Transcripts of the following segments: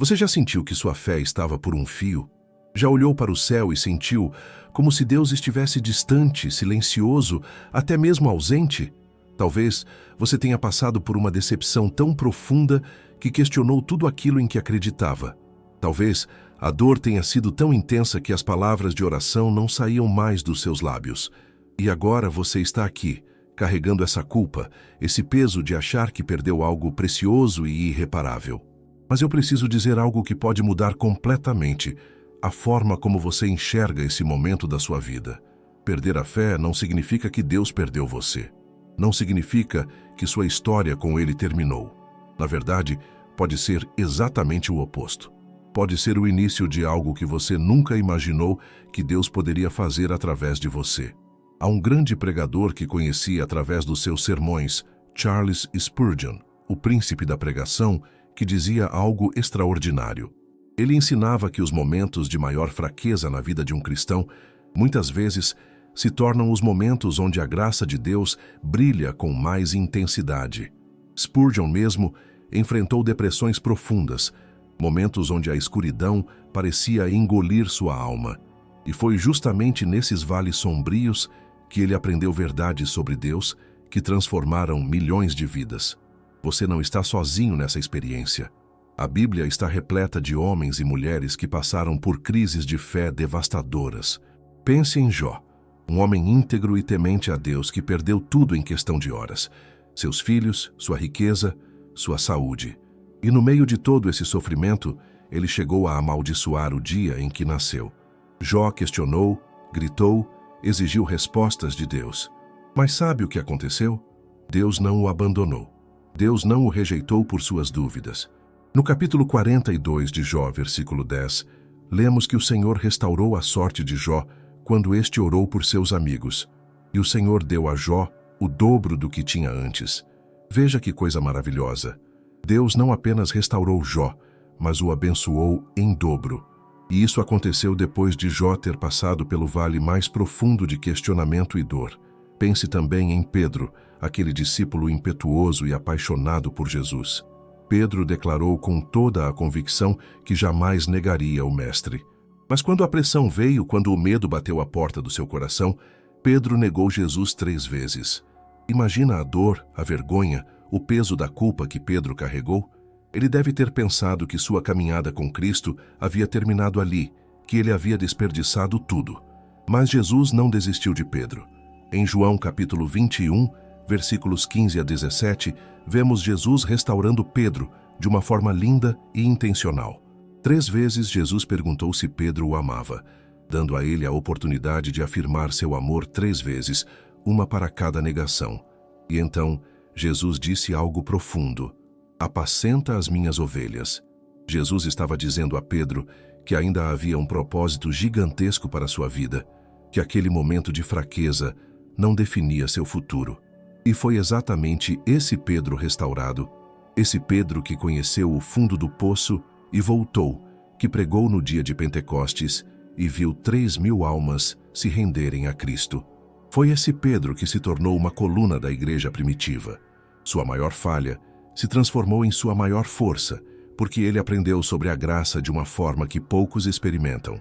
Você já sentiu que sua fé estava por um fio? Já olhou para o céu e sentiu como se Deus estivesse distante, silencioso, até mesmo ausente? Talvez você tenha passado por uma decepção tão profunda que questionou tudo aquilo em que acreditava. Talvez a dor tenha sido tão intensa que as palavras de oração não saíam mais dos seus lábios. E agora você está aqui, carregando essa culpa, esse peso de achar que perdeu algo precioso e irreparável. Mas eu preciso dizer algo que pode mudar completamente a forma como você enxerga esse momento da sua vida. Perder a fé não significa que Deus perdeu você. Não significa que sua história com Ele terminou. Na verdade, pode ser exatamente o oposto. Pode ser o início de algo que você nunca imaginou que Deus poderia fazer através de você. Há um grande pregador que conheci através dos seus sermões, Charles Spurgeon, o príncipe da pregação, que dizia algo extraordinário. Ele ensinava que os momentos de maior fraqueza na vida de um cristão, muitas vezes, se tornam os momentos onde a graça de Deus brilha com mais intensidade. Spurgeon mesmo enfrentou depressões profundas, momentos onde a escuridão parecia engolir sua alma. E foi justamente nesses vales sombrios que ele aprendeu verdades sobre Deus que transformaram milhões de vidas. Você não está sozinho nessa experiência. A Bíblia está repleta de homens e mulheres que passaram por crises de fé devastadoras. Pense em Jó, um homem íntegro e temente a Deus que perdeu tudo em questão de horas: seus filhos, sua riqueza, sua saúde. E no meio de todo esse sofrimento, ele chegou a amaldiçoar o dia em que nasceu. Jó questionou, gritou, exigiu respostas de Deus. Mas sabe o que aconteceu? Deus não o abandonou. Deus não o rejeitou por suas dúvidas. No capítulo 42 de Jó, versículo 10, lemos que o Senhor restaurou a sorte de Jó quando este orou por seus amigos. E o Senhor deu a Jó o dobro do que tinha antes. Veja que coisa maravilhosa. Deus não apenas restaurou Jó, mas o abençoou em dobro. E isso aconteceu depois de Jó ter passado pelo vale mais profundo de questionamento e dor. Pense também em Pedro, aquele discípulo impetuoso e apaixonado por Jesus. Pedro declarou com toda a convicção que jamais negaria o Mestre. Mas quando a pressão veio, quando o medo bateu à porta do seu coração, Pedro negou Jesus 3 vezes. Imagina a dor, a vergonha, o peso da culpa que Pedro carregou. Ele deve ter pensado que sua caminhada com Cristo havia terminado ali, que ele havia desperdiçado tudo. Mas Jesus não desistiu de Pedro. Em João capítulo 21, versículos 15 a 17, vemos Jesus restaurando Pedro de uma forma linda e intencional. 3 vezes Jesus perguntou se Pedro o amava, dando a ele a oportunidade de afirmar seu amor 3 vezes, uma para cada negação. E então, Jesus disse algo profundo: apacenta as minhas ovelhas. Jesus estava dizendo a Pedro que ainda havia um propósito gigantesco para sua vida, que aquele momento de fraqueza não definia seu futuro. E foi exatamente esse Pedro restaurado, esse Pedro que conheceu o fundo do poço e voltou, que pregou no dia de Pentecostes e viu 3.000 almas se renderem a Cristo. Foi esse Pedro que se tornou uma coluna da igreja primitiva. Sua maior falha se transformou em sua maior força, porque ele aprendeu sobre a graça de uma forma que poucos experimentam.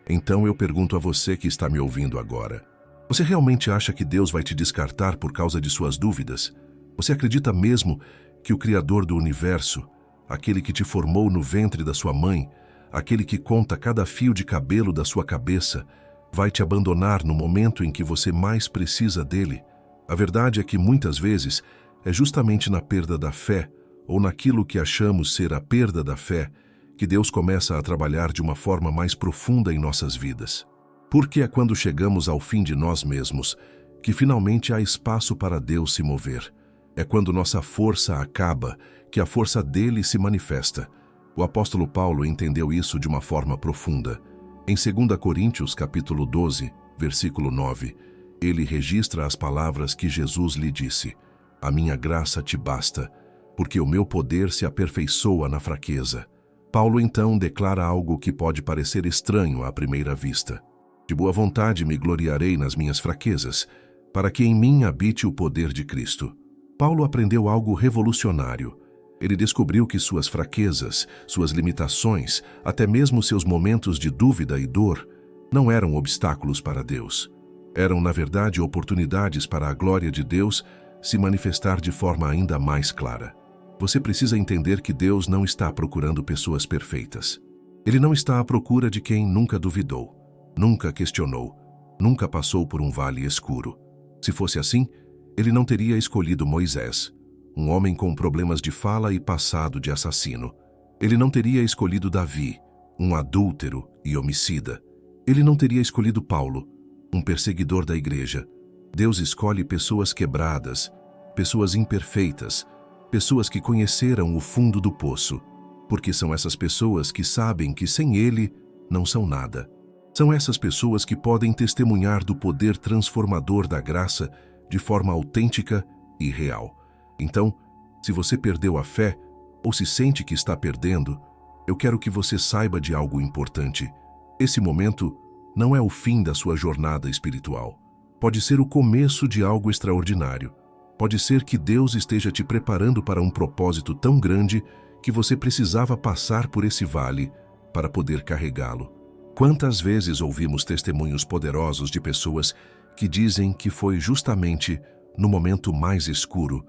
Então eu pergunto a você que está me ouvindo agora: você realmente acha que Deus vai te descartar por causa de suas dúvidas? Você acredita mesmo que o Criador do universo, aquele que te formou no ventre da sua mãe, aquele que conta cada fio de cabelo da sua cabeça, vai te abandonar no momento em que você mais precisa dele? A verdade é que muitas vezes é justamente na perda da fé, ou naquilo que achamos ser a perda da fé, que Deus começa a trabalhar de uma forma mais profunda em nossas vidas. Porque é quando chegamos ao fim de nós mesmos que finalmente há espaço para Deus se mover. É quando nossa força acaba que a força dele se manifesta. O apóstolo Paulo entendeu isso de uma forma profunda. Em 2 Coríntios capítulo 12, versículo 9, ele registra as palavras que Jesus lhe disse: a minha graça te basta, porque o meu poder se aperfeiçoa na fraqueza. Paulo então declara algo que pode parecer estranho à primeira vista: de boa vontade me gloriarei nas minhas fraquezas, para que em mim habite o poder de Cristo. Paulo aprendeu algo revolucionário. Ele descobriu que suas fraquezas, suas limitações, até mesmo seus momentos de dúvida e dor, não eram obstáculos para Deus. Eram, na verdade, oportunidades para a glória de Deus se manifestar de forma ainda mais clara. Você precisa entender que Deus não está procurando pessoas perfeitas. Ele não está à procura de quem nunca duvidou, nunca questionou, nunca passou por um vale escuro. Se fosse assim, ele não teria escolhido Moisés, um homem com problemas de fala e passado de assassino. Ele não teria escolhido Davi, um adúltero e homicida. Ele não teria escolhido Paulo, um perseguidor da igreja. Deus escolhe pessoas quebradas, pessoas imperfeitas, pessoas que conheceram o fundo do poço, porque são essas pessoas que sabem que sem Ele não são nada. São essas pessoas que podem testemunhar do poder transformador da graça de forma autêntica e real. Então, se você perdeu a fé ou se sente que está perdendo, eu quero que você saiba de algo importante. Esse momento não é o fim da sua jornada espiritual. Pode ser o começo de algo extraordinário. Pode ser que Deus esteja te preparando para um propósito tão grande que você precisava passar por esse vale para poder carregá-lo. Quantas vezes ouvimos testemunhos poderosos de pessoas que dizem que foi justamente no momento mais escuro,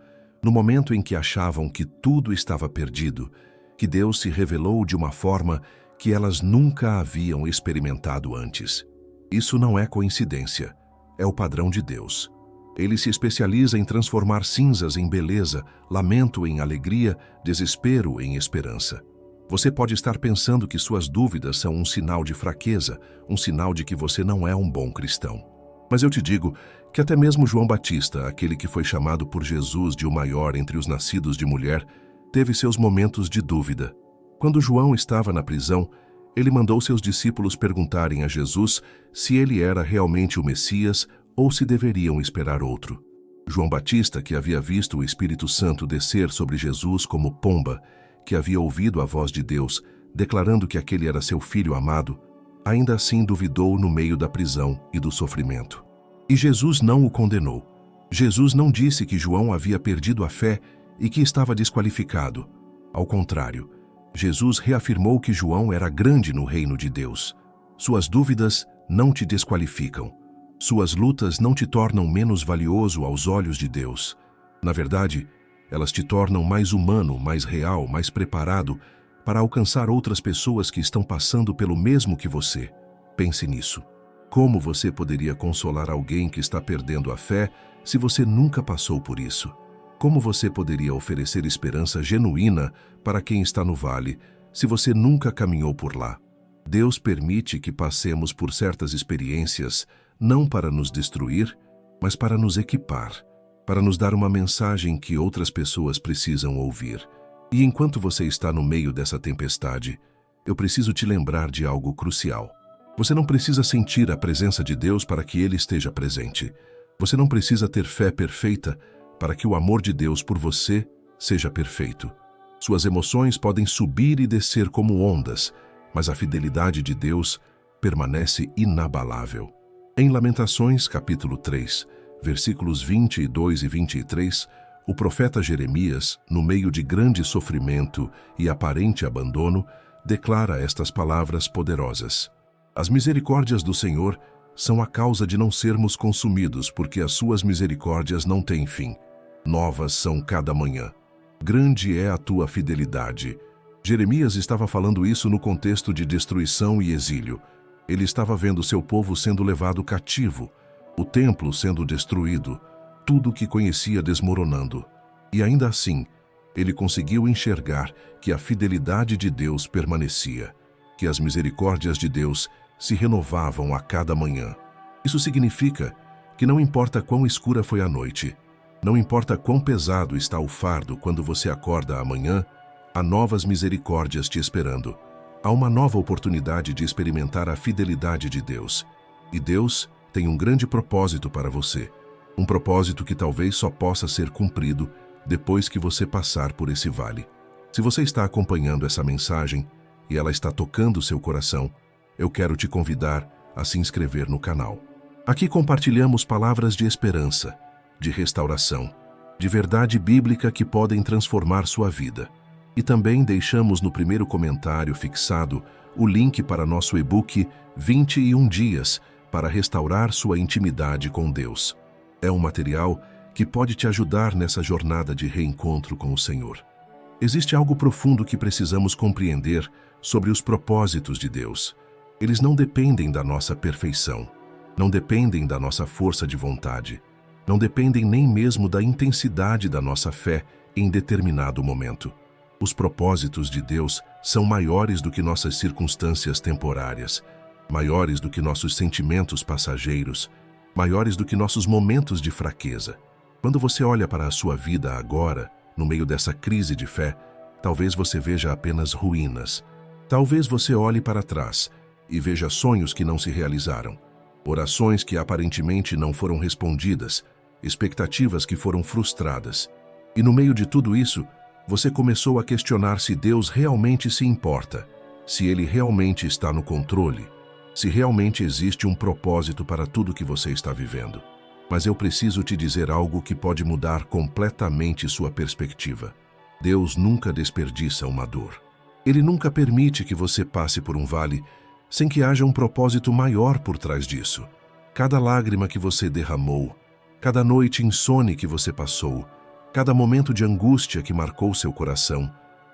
no momento em que achavam que tudo estava perdido, que Deus se revelou de uma forma que elas nunca haviam experimentado antes. Isso não é coincidência, é o padrão de Deus. Ele se especializa em transformar cinzas em beleza, lamento em alegria, desespero em esperança. Você pode estar pensando que suas dúvidas são um sinal de fraqueza, um sinal de que você não é um bom cristão. Mas eu te digo que até mesmo João Batista, aquele que foi chamado por Jesus de o maior entre os nascidos de mulher, teve seus momentos de dúvida. Quando João estava na prisão, ele mandou seus discípulos perguntarem a Jesus se ele era realmente o Messias ou se deveriam esperar outro. João Batista, que havia visto o Espírito Santo descer sobre Jesus como pomba, que havia ouvido a voz de Deus, declarando que aquele era seu filho amado, ainda assim duvidou no meio da prisão e do sofrimento. E Jesus não o condenou. Jesus não disse que João havia perdido a fé e que estava desqualificado. Ao contrário, Jesus reafirmou que João era grande no reino de Deus. Suas dúvidas não te desqualificam. Suas lutas não te tornam menos valioso aos olhos de Deus. Na verdade, elas te tornam mais humano, mais real, mais preparado para alcançar outras pessoas que estão passando pelo mesmo que você. Pense nisso. Como você poderia consolar alguém que está perdendo a fé se você nunca passou por isso? Como você poderia oferecer esperança genuína para quem está no vale se você nunca caminhou por lá? Deus permite que passemos por certas experiências não para nos destruir, mas para nos equipar, para nos dar uma mensagem que outras pessoas precisam ouvir. E enquanto você está no meio dessa tempestade, eu preciso te lembrar de algo crucial. Você não precisa sentir a presença de Deus para que Ele esteja presente. Você não precisa ter fé perfeita para que o amor de Deus por você seja perfeito. Suas emoções podem subir e descer como ondas, mas a fidelidade de Deus permanece inabalável. Em Lamentações, capítulo 3, versículos 22 e 23, o profeta Jeremias, no meio de grande sofrimento e aparente abandono, declara estas palavras poderosas. As misericórdias do Senhor são a causa de não sermos consumidos, porque as suas misericórdias não têm fim. Novas são cada manhã. Grande é a tua fidelidade. Jeremias estava falando isso no contexto de destruição e exílio. Ele estava vendo seu povo sendo levado cativo, o templo sendo destruído, tudo o que conhecia desmoronando. E ainda assim, ele conseguiu enxergar que a fidelidade de Deus permanecia, que as misericórdias de Deus se renovavam a cada manhã. Isso significa que não importa quão escura foi a noite, não importa quão pesado está o fardo quando você acorda amanhã, há novas misericórdias te esperando. Há uma nova oportunidade de experimentar a fidelidade de Deus. E Deus tem um grande propósito para você. Um propósito que talvez só possa ser cumprido depois que você passar por esse vale. Se você está acompanhando essa mensagem e ela está tocando seu coração, eu quero te convidar a se inscrever no canal. Aqui compartilhamos palavras de esperança, de restauração, de verdade bíblica que podem transformar sua vida. E também deixamos no primeiro comentário fixado o link para nosso e-book 21 Dias para restaurar sua intimidade com Deus. É um material que pode te ajudar nessa jornada de reencontro com o Senhor. Existe algo profundo que precisamos compreender sobre os propósitos de Deus. Eles não dependem da nossa perfeição, não dependem da nossa força de vontade, não dependem nem mesmo da intensidade da nossa fé em determinado momento. Os propósitos de Deus são maiores do que nossas circunstâncias temporárias, maiores do que nossos sentimentos passageiros, maiores do que nossos momentos de fraqueza. Quando você olha para a sua vida agora, no meio dessa crise de fé, talvez você veja apenas ruínas. Talvez você olhe para trás e veja sonhos que não se realizaram, orações que aparentemente não foram respondidas, expectativas que foram frustradas. E no meio de tudo isso, você começou a questionar se Deus realmente se importa, se Ele realmente está no controle, se realmente existe um propósito para tudo que você está vivendo. Mas eu preciso te dizer algo que pode mudar completamente sua perspectiva. Deus nunca desperdiça uma dor. Ele nunca permite que você passe por um vale sem que haja um propósito maior por trás disso. Cada lágrima que você derramou, cada noite insone que você passou, cada momento de angústia que marcou seu coração,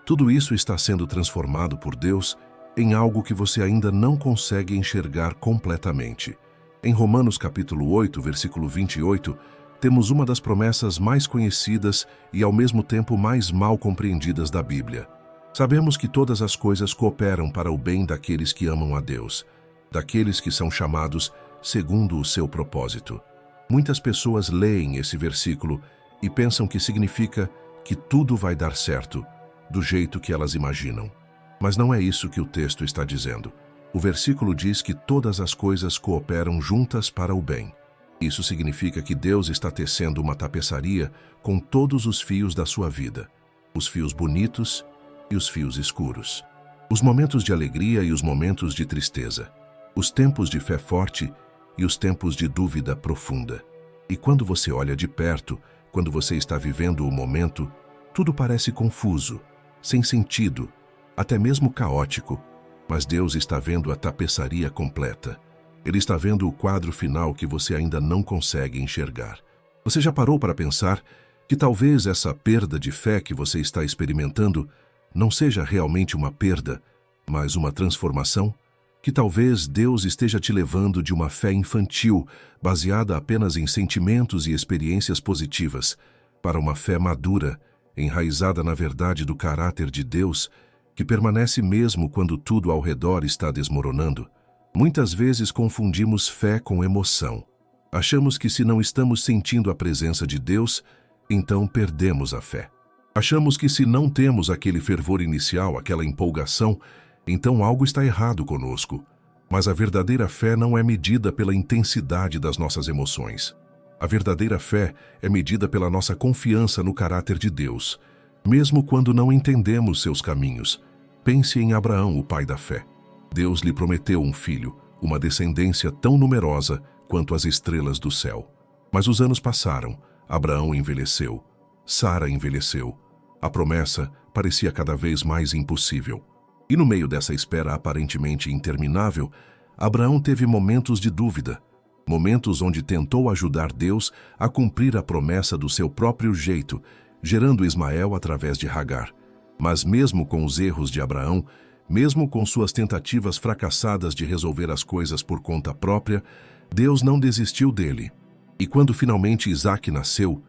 tudo isso está sendo transformado por Deus em algo que você ainda não consegue enxergar completamente. Em Romanos capítulo 8, versículo 28, temos uma das promessas mais conhecidas e ao mesmo tempo mais mal compreendidas da Bíblia. Sabemos que todas as coisas cooperam para o bem daqueles que amam a Deus, daqueles que são chamados segundo o seu propósito. Muitas pessoas leem esse versículo e pensam que significa que tudo vai dar certo, do jeito que elas imaginam. Mas não é isso que o texto está dizendo. O versículo diz que todas as coisas cooperam juntas para o bem. Isso significa que Deus está tecendo uma tapeçaria com todos os fios da sua vida, os fios bonitos e os fios escuros, os momentos de alegria e os momentos de tristeza, os tempos de fé forte e os tempos de dúvida profunda. E quando você olha de perto, quando você está vivendo o momento, tudo parece confuso, sem sentido, até mesmo caótico. Mas Deus está vendo a tapeçaria completa. Ele está vendo o quadro final que você ainda não consegue enxergar. Você já parou para pensar que talvez essa perda de fé que você está experimentando não seja realmente uma perda, mas uma transformação? Que talvez Deus esteja te levando de uma fé infantil, baseada apenas em sentimentos e experiências positivas, para uma fé madura, enraizada na verdade do caráter de Deus, que permanece mesmo quando tudo ao redor está desmoronando. Muitas vezes confundimos fé com emoção. Achamos que se não estamos sentindo a presença de Deus, então perdemos a fé. Achamos que se não temos aquele fervor inicial, aquela empolgação, então algo está errado conosco. Mas a verdadeira fé não é medida pela intensidade das nossas emoções. A verdadeira fé é medida pela nossa confiança no caráter de Deus, mesmo quando não entendemos seus caminhos. Pense em Abraão, o pai da fé. Deus lhe prometeu um filho, uma descendência tão numerosa quanto as estrelas do céu. Mas os anos passaram, Abraão envelheceu, Sara envelheceu. A promessa parecia cada vez mais impossível. E no meio dessa espera aparentemente interminável, Abraão teve momentos de dúvida, momentos onde tentou ajudar Deus a cumprir a promessa do seu próprio jeito, gerando Ismael através de Hagar. Mas mesmo com os erros de Abraão, mesmo com suas tentativas fracassadas de resolver as coisas por conta própria, Deus não desistiu dele. E quando finalmente Isaque nasceu,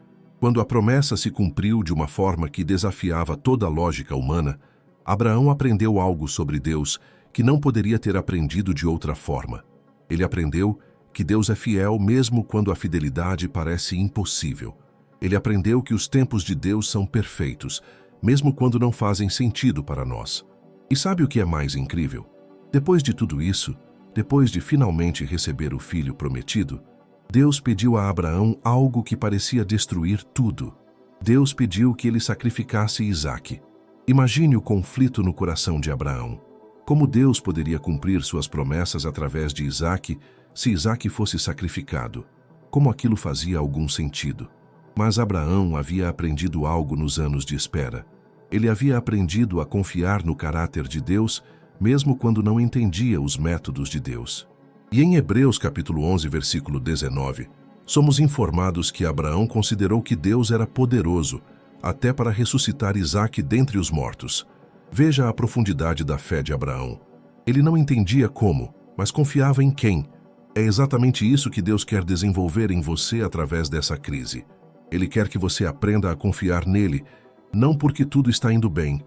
quando a promessa se cumpriu de uma forma que desafiava toda a lógica humana, Abraão aprendeu algo sobre Deus que não poderia ter aprendido de outra forma. Ele aprendeu que Deus é fiel mesmo quando a fidelidade parece impossível. Ele aprendeu que os tempos de Deus são perfeitos, mesmo quando não fazem sentido para nós. E sabe o que é mais incrível? Depois de tudo isso, depois de finalmente receber o filho prometido, Deus pediu a Abraão algo que parecia destruir tudo. Deus pediu que ele sacrificasse Isaque. Imagine o conflito no coração de Abraão. Como Deus poderia cumprir suas promessas através de Isaque se Isaque fosse sacrificado? Como aquilo fazia algum sentido? Mas Abraão havia aprendido algo nos anos de espera. Ele havia aprendido a confiar no caráter de Deus, mesmo quando não entendia os métodos de Deus. E em Hebreus capítulo 11, versículo 19, somos informados que Abraão considerou que Deus era poderoso, até para ressuscitar Isaque dentre os mortos. Veja a profundidade da fé de Abraão. Ele não entendia como, mas confiava em quem. É exatamente isso que Deus quer desenvolver em você através dessa crise. Ele quer que você aprenda a confiar nele, não porque tudo está indo bem,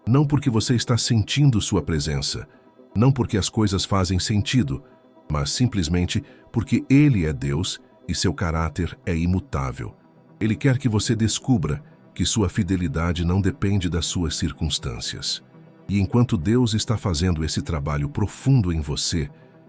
não porque você está sentindo sua presença, não porque as coisas fazem sentido, mas simplesmente porque Ele é Deus e seu caráter é imutável. Ele quer que você descubra que sua fidelidade não depende das suas circunstâncias. E enquanto Deus está fazendo esse trabalho profundo em você,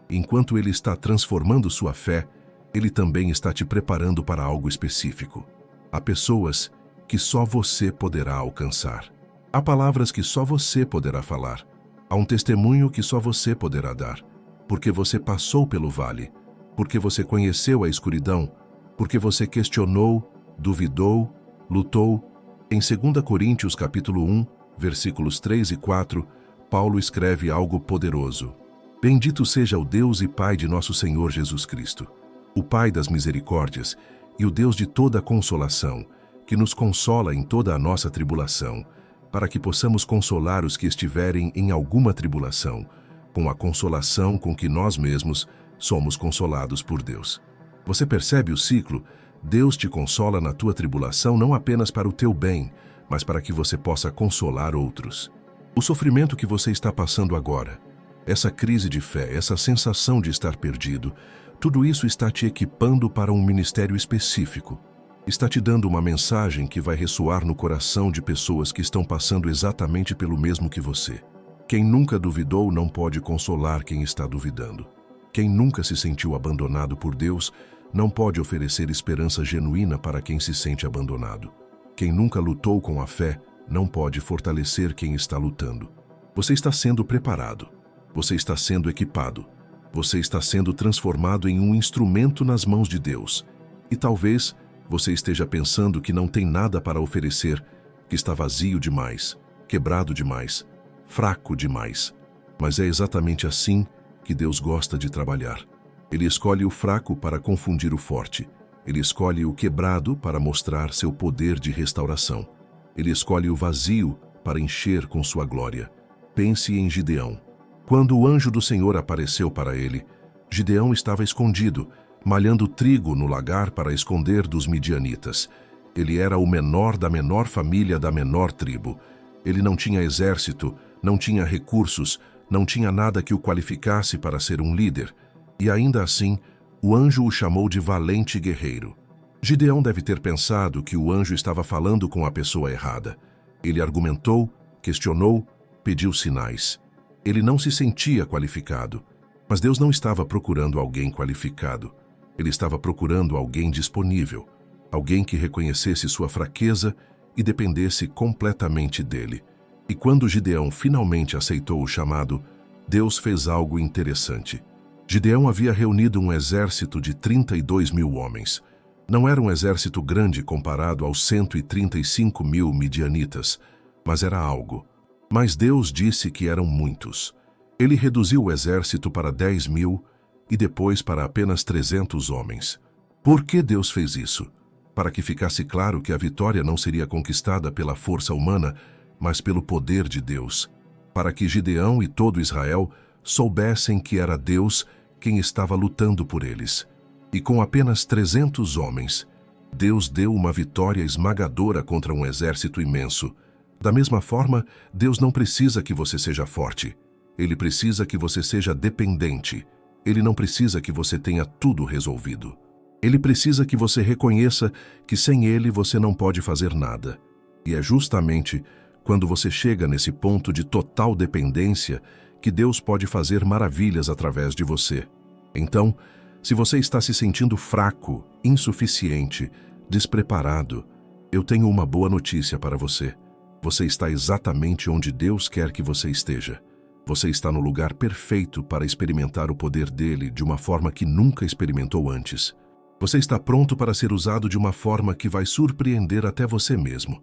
enquanto Ele está transformando sua fé, Ele também está te preparando para algo específico. Há pessoas que só você poderá alcançar. Há palavras que só você poderá falar. Há um testemunho que só você poderá dar. Porque você passou pelo vale, porque você conheceu a escuridão, porque você questionou, duvidou, lutou. Em 2 Coríntios capítulo 1, versículos 3 e 4, Paulo escreve algo poderoso. Bendito seja o Deus e Pai de nosso Senhor Jesus Cristo, o Pai das misericórdias e o Deus de toda consolação, que nos consola em toda a nossa tribulação, para que possamos consolar os que estiverem em alguma tribulação, com a consolação com que nós mesmos somos consolados por Deus. Você percebe o ciclo? Deus te consola na tua tribulação não apenas para o teu bem, mas para que você possa consolar outros. O sofrimento que você está passando agora, essa crise de fé, essa sensação de estar perdido, tudo isso está te equipando para um ministério específico. Está te dando uma mensagem que vai ressoar no coração de pessoas que estão passando exatamente pelo mesmo que você. Quem nunca duvidou não pode consolar quem está duvidando. Quem nunca se sentiu abandonado por Deus não pode oferecer esperança genuína para quem se sente abandonado. Quem nunca lutou com a fé não pode fortalecer quem está lutando. Você está sendo preparado. Você está sendo equipado. Você está sendo transformado em um instrumento nas mãos de Deus. E talvez você esteja pensando que não tem nada para oferecer, que está vazio demais, quebrado demais, fraco demais. Mas é exatamente assim que Deus gosta de trabalhar. Ele escolhe o fraco para confundir o forte. Ele escolhe o quebrado para mostrar seu poder de restauração. Ele escolhe o vazio para encher com sua glória. Pense em Gideão. Quando o anjo do Senhor apareceu para ele, Gideão estava escondido, malhando trigo no lagar para esconder dos midianitas. Ele era o menor da menor família da menor tribo. Ele não tinha exército, não tinha recursos, não tinha nada que o qualificasse para ser um líder. E ainda assim, o anjo o chamou de valente guerreiro. Gideão deve ter pensado que o anjo estava falando com a pessoa errada. Ele argumentou, questionou, pediu sinais. Ele não se sentia qualificado. Mas Deus não estava procurando alguém qualificado. Ele estava procurando alguém disponível, alguém que reconhecesse sua fraqueza e dependesse completamente dele. E quando Gideão finalmente aceitou o chamado, Deus fez algo interessante. Gideão havia reunido um exército de 32 mil homens. Não era um exército grande comparado aos 135 mil midianitas, mas era algo. Mas Deus disse que eram muitos. Ele reduziu o exército para 10 mil e depois para apenas 300 homens. Por que Deus fez isso? Para que ficasse claro que a vitória não seria conquistada pela força humana, mas pelo poder de Deus. Para que Gideão e todo Israel soubessem que era Deus quem estava lutando por eles. E com apenas 300 homens, Deus deu uma vitória esmagadora contra um exército imenso. Da mesma forma, Deus não precisa que você seja forte. Ele precisa que você seja dependente. Ele não precisa que você tenha tudo resolvido. Ele precisa que você reconheça que sem Ele você não pode fazer nada. E é justamente quando você chega nesse ponto de total dependência que Deus pode fazer maravilhas através de você. Então, se você está se sentindo fraco, insuficiente, despreparado, eu tenho uma boa notícia para você. Você está exatamente onde Deus quer que você esteja. Você está no lugar perfeito para experimentar o poder dele de uma forma que nunca experimentou antes. Você está pronto para ser usado de uma forma que vai surpreender até você mesmo.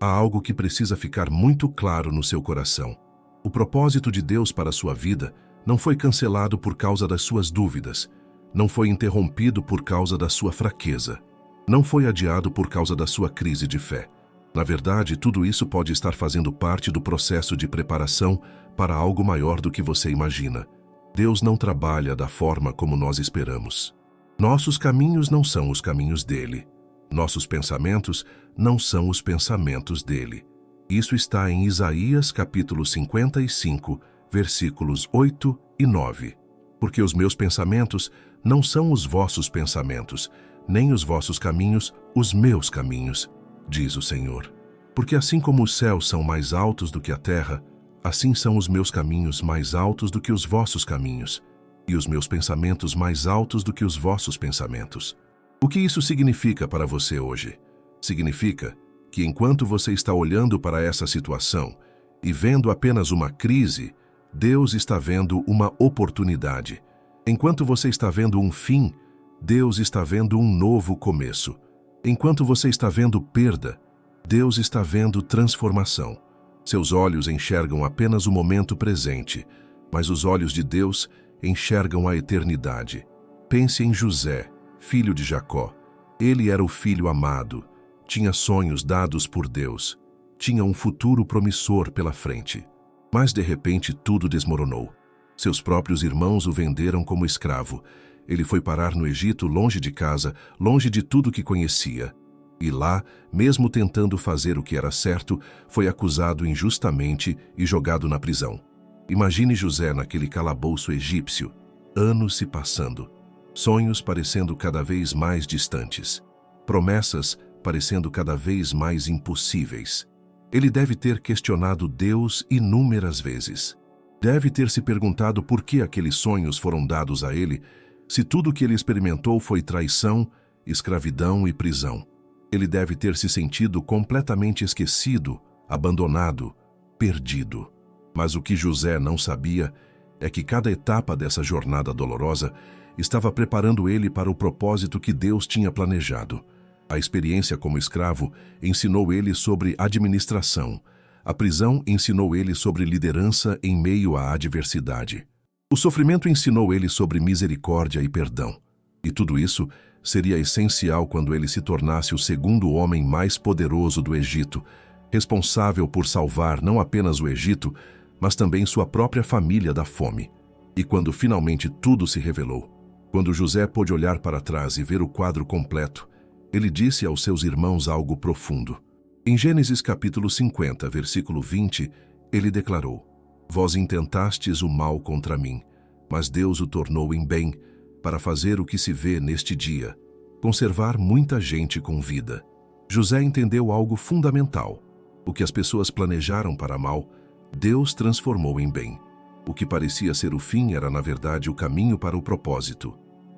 há algo que precisa ficar muito claro no seu coração. O propósito de Deus para a sua vida não foi cancelado por causa das suas dúvidas, não foi interrompido por causa da sua fraqueza, não foi adiado por causa da sua crise de fé. Na verdade, tudo isso pode estar fazendo parte do processo de preparação para algo maior do que você imagina. Deus não trabalha da forma como nós esperamos. Nossos caminhos não são os caminhos dele. Nossos pensamentos não são os pensamentos dele. Isso está em Isaías capítulo 55, versículos 8 e 9. Porque os meus pensamentos não são os vossos pensamentos, nem os vossos caminhos os meus caminhos, diz o Senhor. Porque assim como os céus são mais altos do que a terra, assim são os meus caminhos mais altos do que os vossos caminhos, e os meus pensamentos mais altos do que os vossos pensamentos. O que isso significa para você hoje? Significa que enquanto você está olhando para essa situação e vendo apenas uma crise, Deus está vendo uma oportunidade. Enquanto você está vendo um fim, Deus está vendo um novo começo. Enquanto você está vendo perda, Deus está vendo transformação. Seus olhos enxergam apenas o momento presente, mas os olhos de Deus enxergam a eternidade. Pense em José, filho de Jacó. Ele era o filho amado, tinha sonhos dados por Deus, tinha um futuro promissor pela frente. Mas de repente tudo desmoronou. Seus próprios irmãos o venderam como escravo. Ele foi parar no Egito, longe de casa, longe de tudo que conhecia. E lá, mesmo tentando fazer o que era certo, foi acusado injustamente e jogado na prisão. Imagine José naquele calabouço egípcio, anos se passando, sonhos parecendo cada vez mais distantes, promessas parecendo cada vez mais impossíveis. Ele deve ter questionado Deus inúmeras vezes. Deve ter se perguntado por que aqueles sonhos foram dados a ele, se tudo o que ele experimentou foi traição, escravidão e prisão. Ele deve ter se sentido completamente esquecido, abandonado, perdido. Mas o que José não sabia é que cada etapa dessa jornada dolorosa estava preparando ele para o propósito que Deus tinha planejado. A experiência como escravo ensinou ele sobre administração. A prisão ensinou ele sobre liderança em meio à adversidade. O sofrimento ensinou ele sobre misericórdia e perdão. E tudo isso seria essencial quando ele se tornasse o segundo homem mais poderoso do Egito, responsável por salvar não apenas o Egito, mas também sua própria família da fome. E quando finalmente tudo se revelou, quando José pôde olhar para trás e ver o quadro completo, ele disse aos seus irmãos algo profundo. Em Gênesis capítulo 50, versículo 20, ele declarou: Vós intentastes o mal contra mim, mas Deus o tornou em bem, para fazer o que se vê neste dia, conservar muita gente com vida. José entendeu algo fundamental. O que as pessoas planejaram para mal, Deus transformou em bem. O que parecia ser o fim era, na verdade, o caminho para o propósito.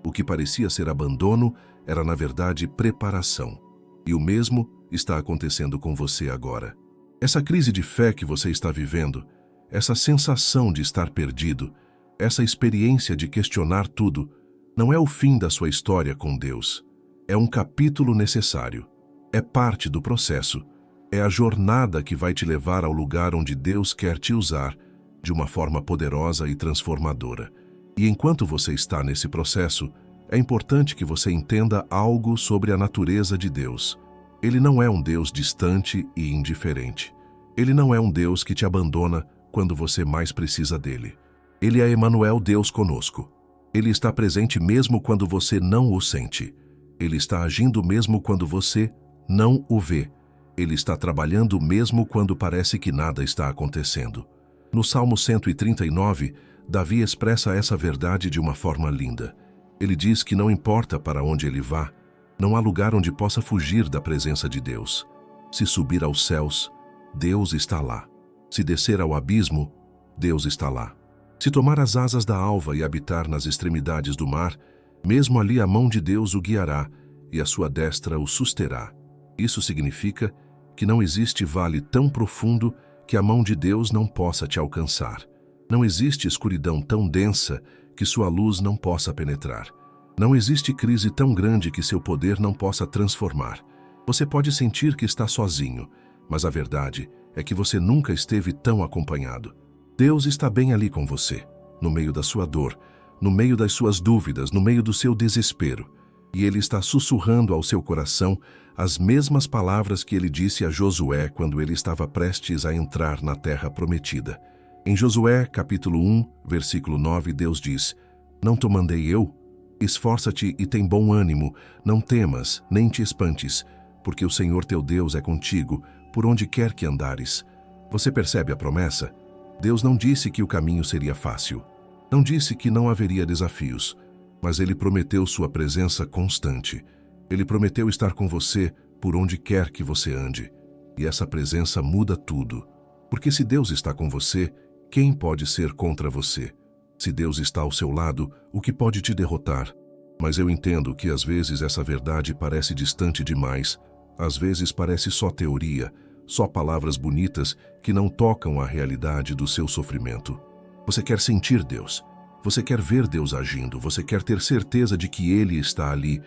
O que parecia ser abandono era, na verdade, preparação. E o mesmo está acontecendo com você agora. Essa crise de fé que você está vivendo, essa sensação de estar perdido, essa experiência de questionar tudo, não é o fim da sua história com Deus. É um capítulo necessário. É parte do processo. É a jornada que vai te levar ao lugar onde Deus quer te usar de uma forma poderosa e transformadora. E enquanto você está nesse processo, é importante que você entenda algo sobre a natureza de Deus. Ele não é um Deus distante e indiferente. Ele não é um Deus que te abandona quando você mais precisa dele. Ele é Emanuel, Deus conosco. Ele está presente mesmo quando você não o sente. Ele está agindo mesmo quando você não o vê. Ele está trabalhando mesmo quando parece que nada está acontecendo. No Salmo 139, Davi expressa essa verdade de uma forma linda. Ele diz que não importa para onde ele vá, não há lugar onde possa fugir da presença de Deus. Se subir aos céus, Deus está lá. Se descer ao abismo, Deus está lá. Se tomar as asas da alva e habitar nas extremidades do mar, mesmo ali a mão de Deus o guiará e a sua destra o susterá. Isso significa que não existe vale tão profundo que a mão de Deus não possa te alcançar. Não existe escuridão tão densa que sua luz não possa penetrar. Não existe crise tão grande que seu poder não possa transformar. Você pode sentir que está sozinho, Mas a verdade é que você nunca esteve tão acompanhado. Deus está bem ali com você, no meio da sua dor, no meio das suas dúvidas, no meio do seu desespero. E Ele está sussurrando ao seu coração as mesmas palavras que Ele disse a Josué quando ele estava prestes a entrar na terra prometida. Em Josué, capítulo 1, versículo 9, Deus diz: Não te mandei eu? Esforça-te e tem bom ânimo, não temas, nem te espantes, porque o Senhor teu Deus é contigo, por onde quer que andares. Você percebe a promessa? Deus não disse que o caminho seria fácil. Não disse que não haveria desafios, mas Ele prometeu sua presença constante. Ele prometeu estar com você por onde quer que você ande. E essa presença muda tudo. Porque se Deus está com você, quem pode ser contra você? Se Deus está ao seu lado, o que pode te derrotar? Mas eu entendo que às vezes essa verdade parece distante demais. Às vezes parece só teoria, só palavras bonitas que não tocam a realidade do seu sofrimento. Você quer sentir Deus. Você quer ver Deus agindo. Você quer ter certeza de que Ele está ali.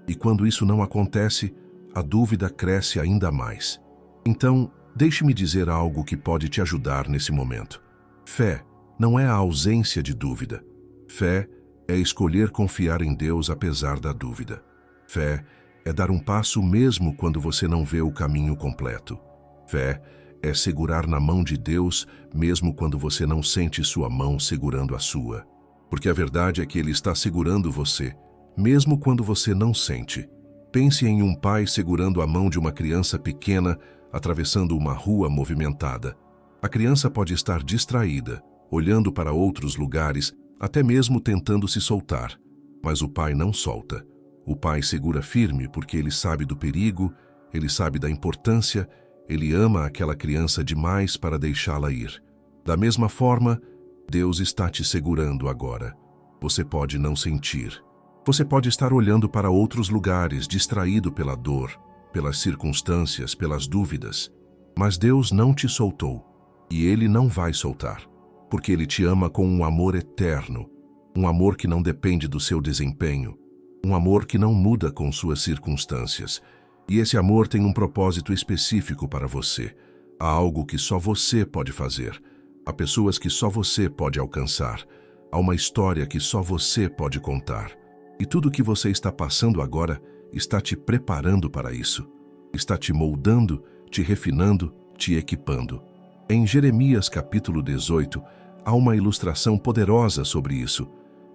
E quando isso não acontece, a dúvida cresce ainda mais. Então, deixe-me dizer algo que pode te ajudar nesse momento. Fé não é a ausência de dúvida. Fé é escolher confiar em Deus apesar da dúvida. Fé é dar um passo mesmo quando você não vê o caminho completo. Fé é segurar na mão de Deus mesmo quando você não sente sua mão segurando a sua. Porque a verdade é que Ele está segurando você, mesmo quando você não sente. Pense em um pai segurando a mão de uma criança pequena atravessando uma rua movimentada. A criança pode estar distraída, olhando para outros lugares, até mesmo tentando se soltar. Mas o pai não solta. O pai segura firme porque ele sabe do perigo, ele sabe da importância, ele ama aquela criança demais para deixá-la ir. Da mesma forma, Deus está te segurando agora. Você pode não sentir. Você pode estar olhando para outros lugares, distraído pela dor, pelas circunstâncias, pelas dúvidas. Mas Deus não te soltou. E Ele não vai soltar. Porque Ele te ama com um amor eterno. Um amor que não depende do seu desempenho. Um amor que não muda com suas circunstâncias. E esse amor tem um propósito específico para você. Há algo que só você pode fazer. Há pessoas que só você pode alcançar. Há uma história que só você pode contar. E tudo o que você está passando agora está te preparando para isso. Está te moldando, te refinando, te equipando. Em Jeremias capítulo 18, há uma ilustração poderosa sobre isso.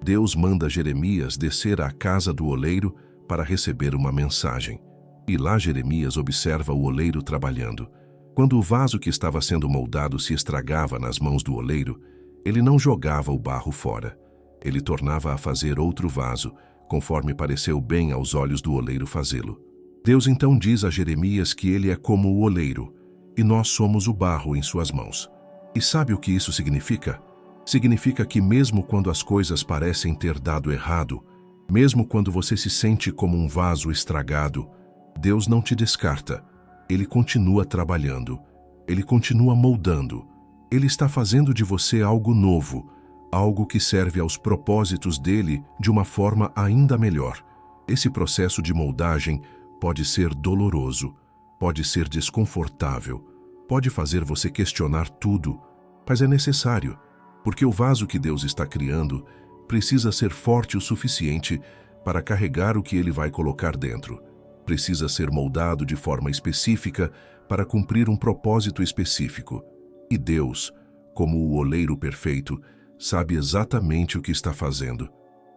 Deus manda Jeremias descer à casa do oleiro para receber uma mensagem. E lá Jeremias observa o oleiro trabalhando. Quando o vaso que estava sendo moldado se estragava nas mãos do oleiro, ele não jogava o barro fora. Ele tornava a fazer outro vaso, conforme pareceu bem aos olhos do oleiro fazê-lo. Deus então diz a Jeremias que ele é como o oleiro, e nós somos o barro em suas mãos. E sabe o que isso significa? Significa que mesmo quando as coisas parecem ter dado errado, mesmo quando você se sente como um vaso estragado, Deus não te descarta. Ele continua trabalhando. Ele continua moldando. Ele está fazendo de você algo novo, algo que serve aos propósitos dele de uma forma ainda melhor. Esse processo de moldagem pode ser doloroso, pode ser desconfortável, pode fazer você questionar tudo, mas é necessário, porque o vaso que Deus está criando precisa ser forte o suficiente para carregar o que ele vai colocar dentro. Precisa ser moldado de forma específica para cumprir um propósito específico. E Deus, como o oleiro perfeito, sabe exatamente o que está fazendo.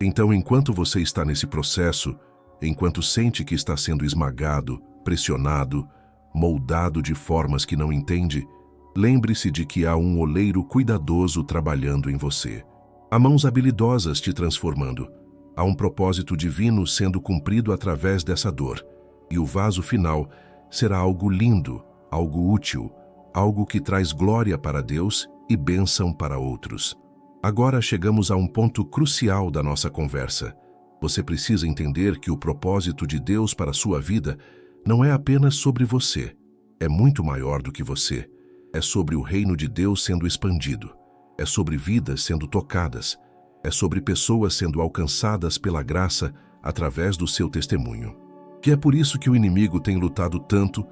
Então, enquanto você está nesse processo, enquanto sente que está sendo esmagado, pressionado, moldado de formas que não entende, lembre-se de que há um oleiro cuidadoso trabalhando em você. Há mãos habilidosas te transformando. Há um propósito divino sendo cumprido através dessa dor. E o vaso final será algo lindo, algo útil, algo que traz glória para Deus e bênção para outros. Agora chegamos a um ponto crucial da nossa conversa. Você precisa entender que o propósito de Deus para a sua vida não é apenas sobre você. É muito maior do que você. É sobre o reino de Deus sendo expandido. É sobre vidas sendo tocadas. É sobre pessoas sendo alcançadas pela graça através do seu testemunho. Que é por isso que o inimigo tem lutado tanto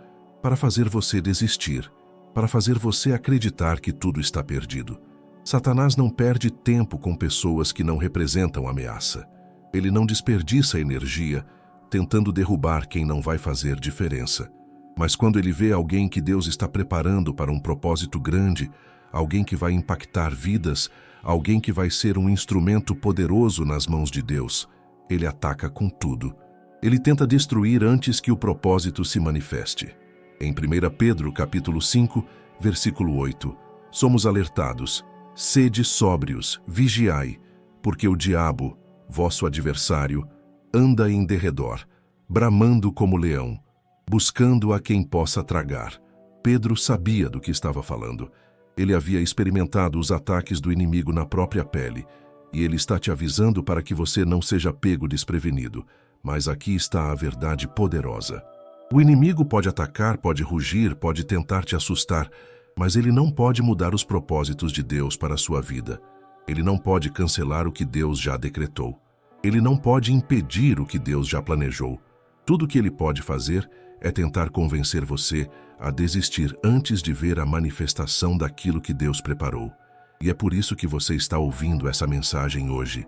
para fazer você desistir, para fazer você acreditar que tudo está perdido. Satanás não perde tempo com pessoas que não representam ameaça. Ele não desperdiça energia tentando derrubar quem não vai fazer diferença. Mas quando ele vê alguém que Deus está preparando para um propósito grande, alguém que vai impactar vidas, alguém que vai ser um instrumento poderoso nas mãos de Deus, ele ataca com tudo. Ele tenta destruir antes que o propósito se manifeste. Em 1 Pedro, capítulo 5, versículo 8, somos alertados: sede sóbrios, vigiai, porque o diabo, vosso adversário, anda em derredor, bramando como leão, buscando a quem possa tragar. Pedro sabia do que estava falando. Ele havia experimentado os ataques do inimigo na própria pele, e ele está te avisando para que você não seja pego desprevenido. Mas aqui está a verdade poderosa. O inimigo pode atacar, pode rugir, pode tentar te assustar, mas ele não pode mudar os propósitos de Deus para a sua vida. Ele não pode cancelar o que Deus já decretou. Ele não pode impedir o que Deus já planejou. Tudo o que ele pode fazer é tentar convencer você a desistir antes de ver a manifestação daquilo que Deus preparou. E é por isso que você está ouvindo essa mensagem hoje.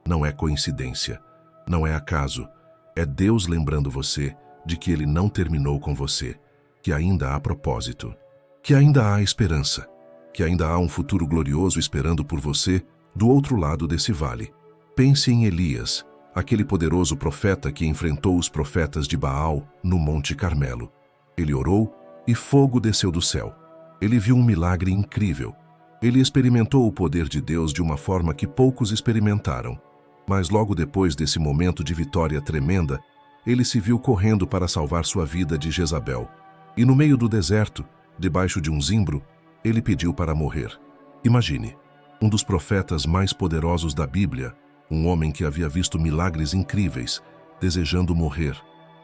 Não é coincidência, não é acaso. É Deus lembrando você de que Ele não terminou com você, que ainda há propósito, que ainda há esperança, que ainda há um futuro glorioso esperando por você do outro lado desse vale. Pense em Elias, aquele poderoso profeta que enfrentou os profetas de Baal no Monte Carmelo. Ele orou e fogo desceu do céu. Ele viu um milagre incrível. Ele experimentou o poder de Deus de uma forma que poucos experimentaram. Mas logo depois desse momento de vitória tremenda, ele se viu correndo para salvar sua vida de Jezabel. E no meio do deserto, debaixo de um zimbro, ele pediu para morrer. Imagine, um dos profetas mais poderosos da Bíblia, um homem que havia visto milagres incríveis, desejando morrer,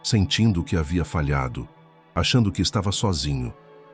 sentindo que havia falhado, achando que estava sozinho,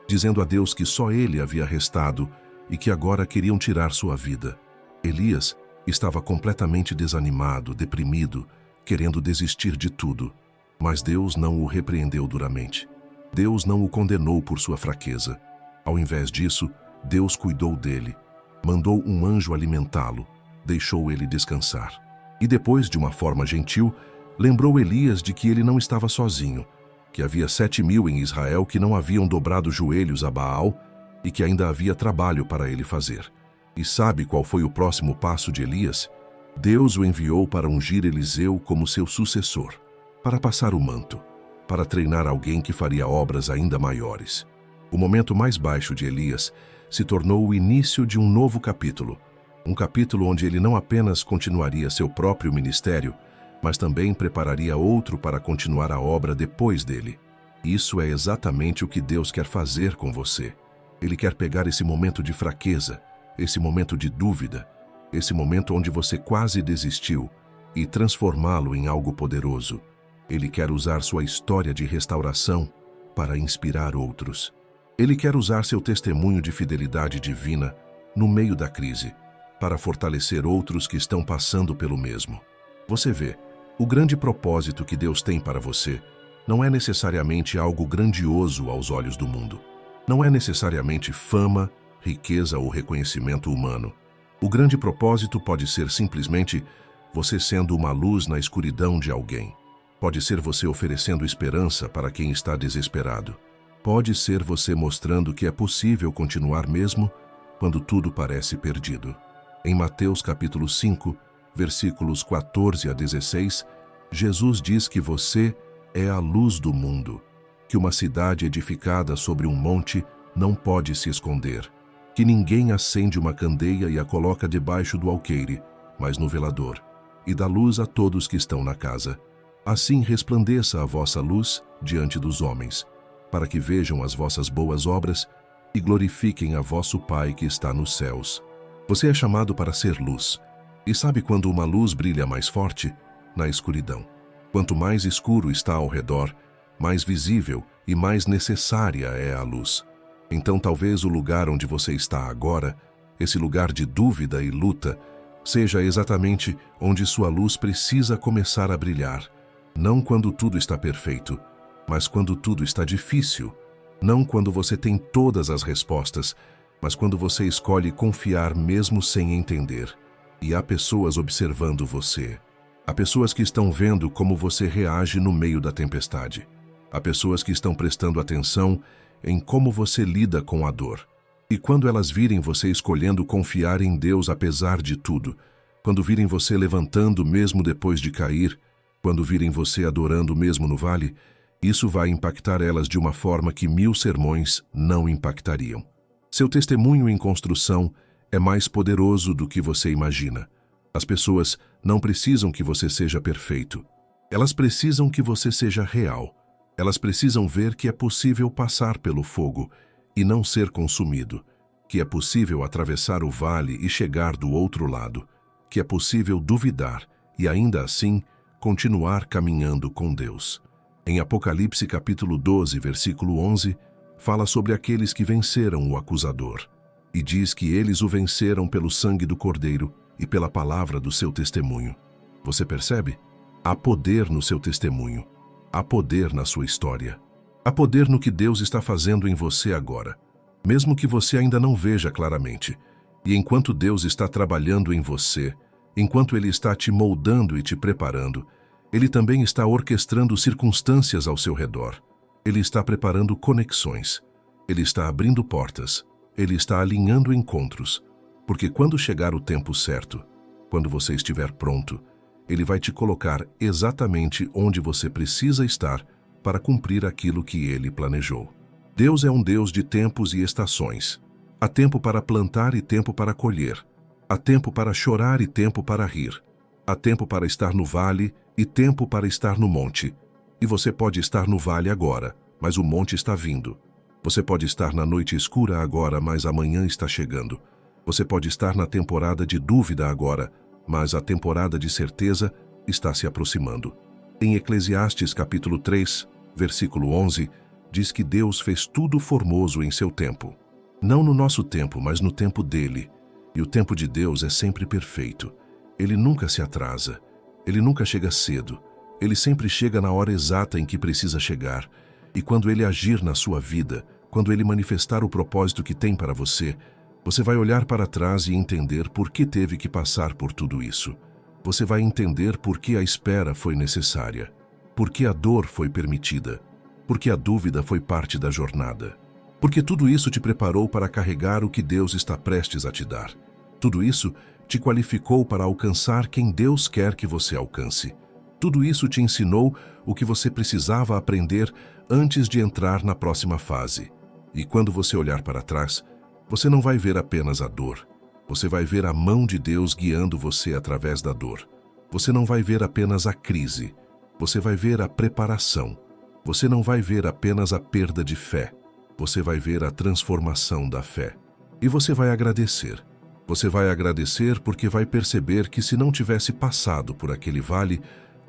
dizendo a Deus que só ele havia restado e que agora queriam tirar sua vida. Elias estava completamente desanimado, deprimido, querendo desistir de tudo. Mas Deus não o repreendeu duramente. Deus não o condenou por sua fraqueza. Ao invés disso, Deus cuidou dele, mandou um anjo alimentá-lo, deixou ele descansar. E depois, de uma forma gentil, lembrou Elias de que ele não estava sozinho, que havia 7.000 em Israel que não haviam dobrado joelhos a Baal e que ainda havia trabalho para ele fazer. E sabe qual foi o próximo passo de Elias? Deus o enviou para ungir Eliseu como seu sucessor, para passar o manto, para treinar alguém que faria obras ainda maiores. O momento mais baixo de Elias se tornou o início de um novo capítulo, um capítulo onde ele não apenas continuaria seu próprio ministério, mas também prepararia outro para continuar a obra depois dele. Isso é exatamente o que Deus quer fazer com você. Ele quer pegar esse momento de fraqueza, esse momento de dúvida, esse momento onde você quase desistiu, e transformá-lo em algo poderoso. Ele quer usar sua história de restauração para inspirar outros. Ele quer usar seu testemunho de fidelidade divina no meio da crise, para fortalecer outros que estão passando pelo mesmo. Você vê, o grande propósito que Deus tem para você não é necessariamente algo grandioso aos olhos do mundo. Não é necessariamente fama, riqueza ou reconhecimento humano. O grande propósito pode ser simplesmente você sendo uma luz na escuridão de alguém. Pode ser você oferecendo esperança para quem está desesperado. Pode ser você mostrando que é possível continuar mesmo quando tudo parece perdido. Em Mateus capítulo 5, versículos 14 a 16, Jesus diz que você é a luz do mundo, que uma cidade edificada sobre um monte não pode se esconder, que ninguém acende uma candeia e a coloca debaixo do alqueire, mas no velador, e dá luz a todos que estão na casa. Assim resplandeça a vossa luz diante dos homens, para que vejam as vossas boas obras e glorifiquem a vosso Pai que está nos céus. Você é chamado para ser luz. E sabe quando uma luz brilha mais forte? Na escuridão. Quanto mais escuro está ao redor, mais visível e mais necessária é a luz. Então talvez o lugar onde você está agora, esse lugar de dúvida e luta, seja exatamente onde sua luz precisa começar a brilhar. Não quando tudo está perfeito, mas quando tudo está difícil. Não quando você tem todas as respostas, mas quando você escolhe confiar mesmo sem entender. E há pessoas observando você. Há pessoas que estão vendo como você reage no meio da tempestade. Há pessoas que estão prestando atenção em como você lida com a dor. E quando elas virem você escolhendo confiar em Deus apesar de tudo, quando virem você levantando mesmo depois de cair, quando virem você adorando mesmo no vale, isso vai impactar elas de uma forma que 1000 sermões não impactariam. Seu testemunho em construção é mais poderoso do que você imagina. As pessoas não precisam que você seja perfeito. Elas precisam que você seja real. Elas precisam ver que é possível passar pelo fogo e não ser consumido, que é possível atravessar o vale e chegar do outro lado, que é possível duvidar e ainda assim continuar caminhando com Deus. Em Apocalipse capítulo 12, versículo 11, fala sobre aqueles que venceram o acusador, e diz que eles o venceram pelo sangue do Cordeiro e pela palavra do seu testemunho. Você percebe? Há poder no seu testemunho. Há poder na sua história. Há poder no que Deus está fazendo em você agora, mesmo que você ainda não veja claramente. E enquanto Deus está trabalhando em você, enquanto Ele está te moldando e te preparando, Ele também está orquestrando circunstâncias ao seu redor. Ele está preparando conexões. Ele está abrindo portas. Ele está alinhando encontros. Porque quando chegar o tempo certo, quando você estiver pronto, Ele vai te colocar exatamente onde você precisa estar para cumprir aquilo que Ele planejou. Deus é um Deus de tempos e estações. Há tempo para plantar e tempo para colher. Há tempo para chorar e tempo para rir. Há tempo para estar no vale e tempo para estar no monte. E você pode estar no vale agora, mas o monte está vindo. Você pode estar na noite escura agora, mas amanhã está chegando. Você pode estar na temporada de dúvida agora, mas a temporada de certeza está se aproximando. Em Eclesiastes capítulo 3, versículo 11, diz que Deus fez tudo formoso em seu tempo. Não no nosso tempo, mas no tempo dele. E o tempo de Deus é sempre perfeito. Ele nunca se atrasa. Ele nunca chega cedo. Ele sempre chega na hora exata em que precisa chegar. E quando Ele agir na sua vida, quando Ele manifestar o propósito que tem para você, você vai olhar para trás e entender por que teve que passar por tudo isso. Você vai entender por que a espera foi necessária, por que a dor foi permitida, por que a dúvida foi parte da jornada. Porque tudo isso te preparou para carregar o que Deus está prestes a te dar. Tudo isso te qualificou para alcançar quem Deus quer que você alcance. Tudo isso te ensinou o que você precisava aprender antes de entrar na próxima fase. E quando você olhar para trás, você não vai ver apenas a dor. Você vai ver a mão de Deus guiando você através da dor. Você não vai ver apenas a crise. Você vai ver a preparação. Você não vai ver apenas a perda de fé. Você vai ver a transformação da fé. E você vai agradecer. Você vai agradecer porque vai perceber que se não tivesse passado por aquele vale,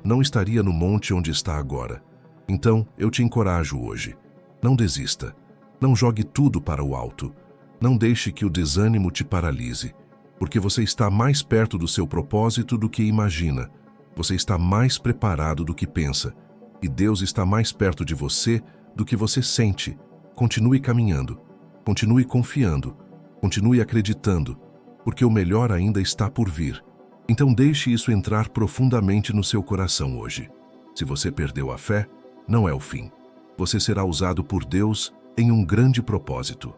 não estaria no monte onde está agora. Então, eu te encorajo hoje. Não desista. Não jogue tudo para o alto. Não deixe que o desânimo te paralise, porque você está mais perto do seu propósito do que imagina. Você está mais preparado do que pensa. E Deus está mais perto de você do que você sente. Continue caminhando. Continue confiando. Continue acreditando, porque o melhor ainda está por vir. Então deixe isso entrar profundamente no seu coração hoje. Se você perdeu a fé, não é o fim. Você será usado por Deus em um grande propósito.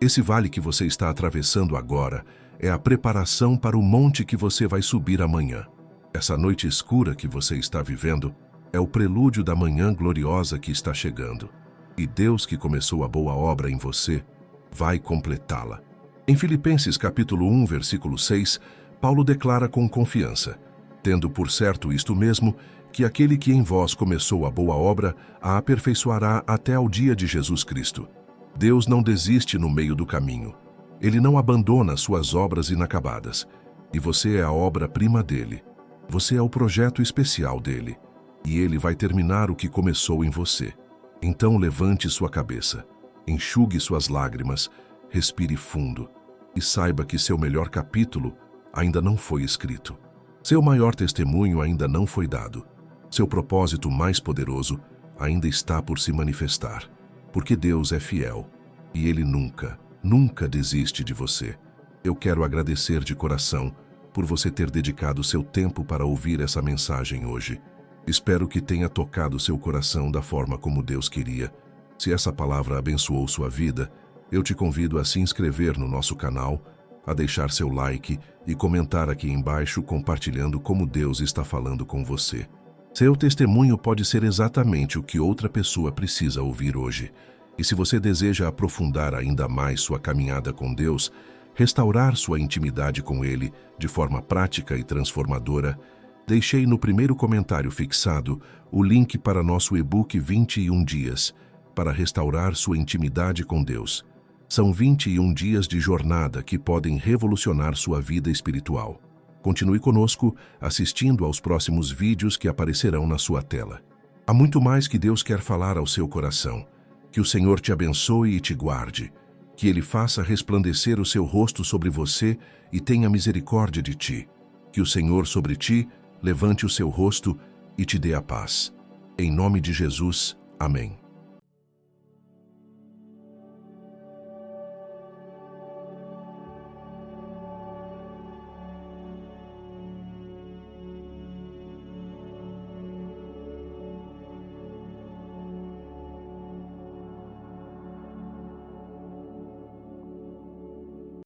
Esse vale que você está atravessando agora é a preparação para o monte que você vai subir amanhã. Essa noite escura que você está vivendo é o prelúdio da manhã gloriosa que está chegando. E Deus que começou a boa obra em você vai completá-la. Em Filipenses capítulo 1, versículo 6, Paulo declara com confiança: tendo por certo isto mesmo, que aquele que em vós começou a boa obra a aperfeiçoará até ao dia de Jesus Cristo. Deus não desiste no meio do caminho. Ele não abandona suas obras inacabadas. E você é a obra-prima dele. Você é o projeto especial dele. E ele vai terminar o que começou em você. Então levante sua cabeça, enxugue suas lágrimas, respire fundo e saiba que seu melhor capítulo ainda não foi escrito. Seu maior testemunho ainda não foi dado. Seu propósito mais poderoso ainda está por se manifestar. porque Deus é fiel e Ele nunca, nunca desiste de você. Eu quero agradecer de coração por você ter dedicado seu tempo para ouvir essa mensagem hoje. Espero que tenha tocado seu coração da forma como Deus queria. Se essa palavra abençoou sua vida, eu te convido a se inscrever no nosso canal, a deixar seu like e comentar aqui embaixo compartilhando como Deus está falando com você. Seu testemunho pode ser exatamente o que outra pessoa precisa ouvir hoje. E se você deseja aprofundar ainda mais sua caminhada com Deus, restaurar sua intimidade com Ele de forma prática e transformadora, deixei no primeiro comentário fixado o link para nosso e-book 21 dias para restaurar sua intimidade com Deus. São 21 dias de jornada que podem revolucionar sua vida espiritual. Continue conosco, assistindo aos próximos vídeos que aparecerão na sua tela. Há muito mais que Deus quer falar ao seu coração. Que o Senhor te abençoe e te guarde. Que Ele faça resplandecer o seu rosto sobre você e tenha misericórdia de ti. Que o Senhor sobre ti levante o seu rosto e te dê a paz. Em nome de Jesus, amém.